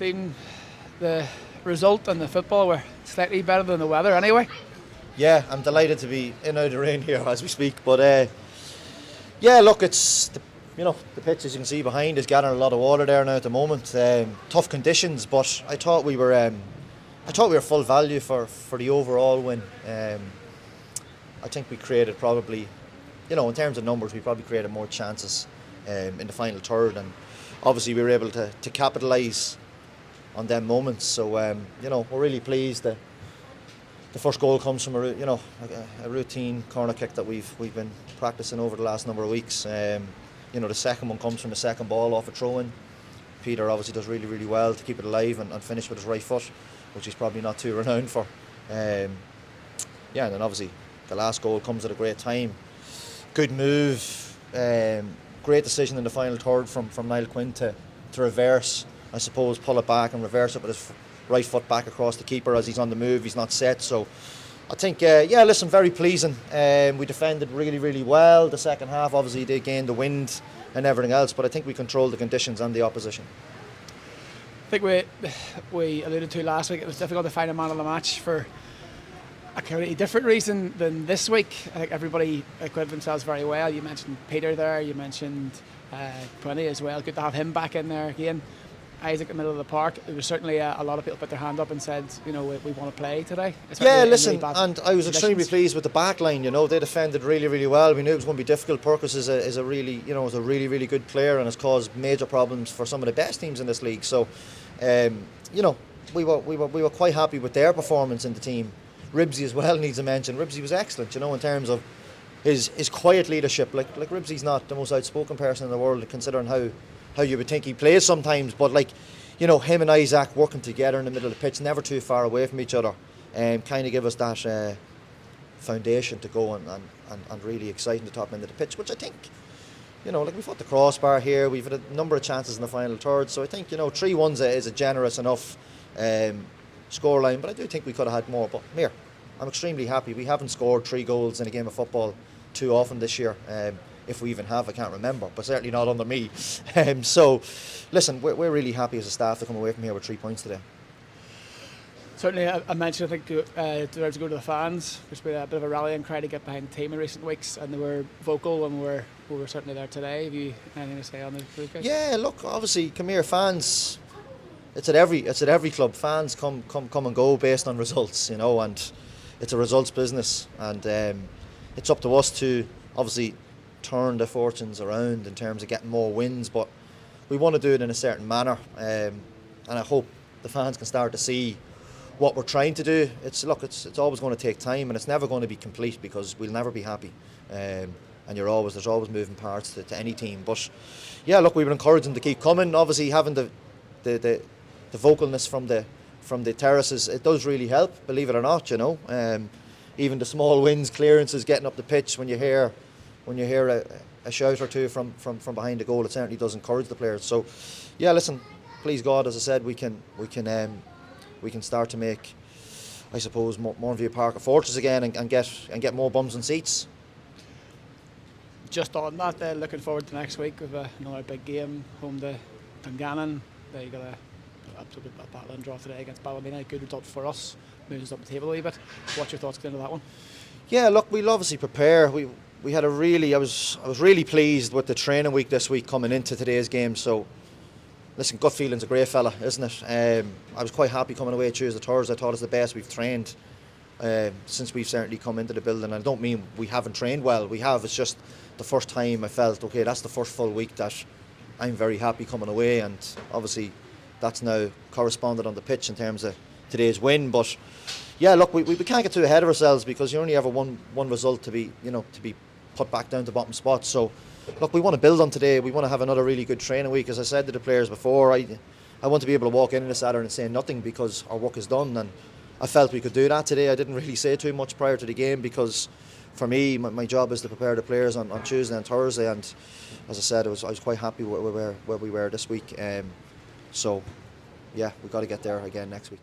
Stephen, the result and the football were slightly better than the weather anyway. Yeah, I'm delighted to be in out of the rain here as we speak. But yeah, look, it's the pitch, as you can see behind, is gathering a lot of water there now at the moment. Tough conditions, but I thought we were full value for the overall win. I think we created probably, in terms of numbers, we probably created more chances in the final third, and obviously we were able to capitalise on them moments. So we're really pleased that the first goal comes from a routine corner kick that we've been practicing over the last number of weeks. The second one comes from the second ball off a throw-in. Peter obviously does really, really well to keep it alive and finish with his right foot, which he's probably not too renowned for. And then obviously the last goal comes at a great time. Good move, great decision in the final third from Niall Quinn to reverse, I suppose, pull it back and reverse it with his right foot back across the keeper as he's on the move. He's not set, so I think, very pleasing. We defended really, really well. The second half, obviously, they gained the wind and everything else, but I think we controlled the conditions and the opposition. I think we alluded to last week, it was difficult to find a man of the match for a completely different reason than this week. I think everybody acquitted themselves very well. You mentioned Peter there, you mentioned Quinny as well. Good to have him back in there again. Isaac in the middle of the park. There was certainly a lot of people put their hand up and said, we want to play today. Yeah, listen, and I was extremely pleased with the back line. They defended really, really well. We knew it was going to be difficult. Perkins is a really, really good player and has caused major problems for some of the best teams in this league. So, we were quite happy with their performance in the team. Ribsy as well needs a mention. Ribsy was excellent, in terms of his quiet leadership. Like Ribsy's not the most outspoken person in the world, considering how you would think he plays sometimes, but him and Isaac working together in the middle of the pitch, never too far away from each other, kind of give us that foundation to go and really exciting the top end of the pitch, which I think, we fought the crossbar here, we've had a number of chances in the final third, so I think, 3-1 is a generous enough scoreline, but I do think we could have had more. But here, I'm extremely happy. We haven't scored 3 goals in a game of football too often this year. If we even have, I can't remember, but certainly not under me. So, listen, we're really happy as a staff to come away from here with 3 points today. Certainly, I mentioned, I think, to go to the fans. There's been a bit of a rallying cry to get behind the team in recent weeks, and they were vocal when we were certainly there today. Have you anything to say on the guys? Yeah, look, obviously, come here, fans. It's at every club. Fans come and go based on results, and it's a results business, and it's up to us to obviously turn the fortunes around in terms of getting more wins, but we want to do it in a certain manner, and I hope the fans can start to see what we're trying to do. It's always going to take time, and it's never going to be complete because we'll never be happy, and there's always moving parts to any team. But yeah, look, we would encourage them to keep coming. Obviously, having the vocalness from the terraces, it does really help, believe it or not. Even the small wins, clearances, getting up the pitch, when you hear a shout or two from behind the goal, it certainly does encourage the players. So, yeah, listen, please God, as I said, we can start to make, I suppose, Mourneview Park a fortress again and get more bums and seats. Just on that, looking forward to next week with another big game, home to Glenavon. They got a battle and draw today against Ballymena. Good result for us, moves us up the table a wee bit. What's your thoughts going into that one? Yeah, look, we'll obviously prepare. We had I was really pleased with the training week this week coming into today's game. So, listen, gut feeling's a great fella, isn't it? I was quite happy coming away Tuesday, Thursday. I thought it's the best we've trained since we've certainly come into the building. And I don't mean we haven't trained well. We have. It's just the first time I felt, okay, that's the first full week that I'm very happy coming away. And obviously, that's now corresponded on the pitch in terms of today's win. But yeah, look, we can't get too ahead of ourselves because you only have one result to be put back down to bottom spot. So look, we want to build on today. We want to have another really good training week. As I said to the players before, I want to be able to walk in on a Saturday and say nothing because our work is done, and I felt we could do that today. I didn't really say too much prior to the game because for me, my job is to prepare the players on Tuesday and Thursday, and as I said, I was quite happy where we were this week. So yeah, we've got to get there again next week.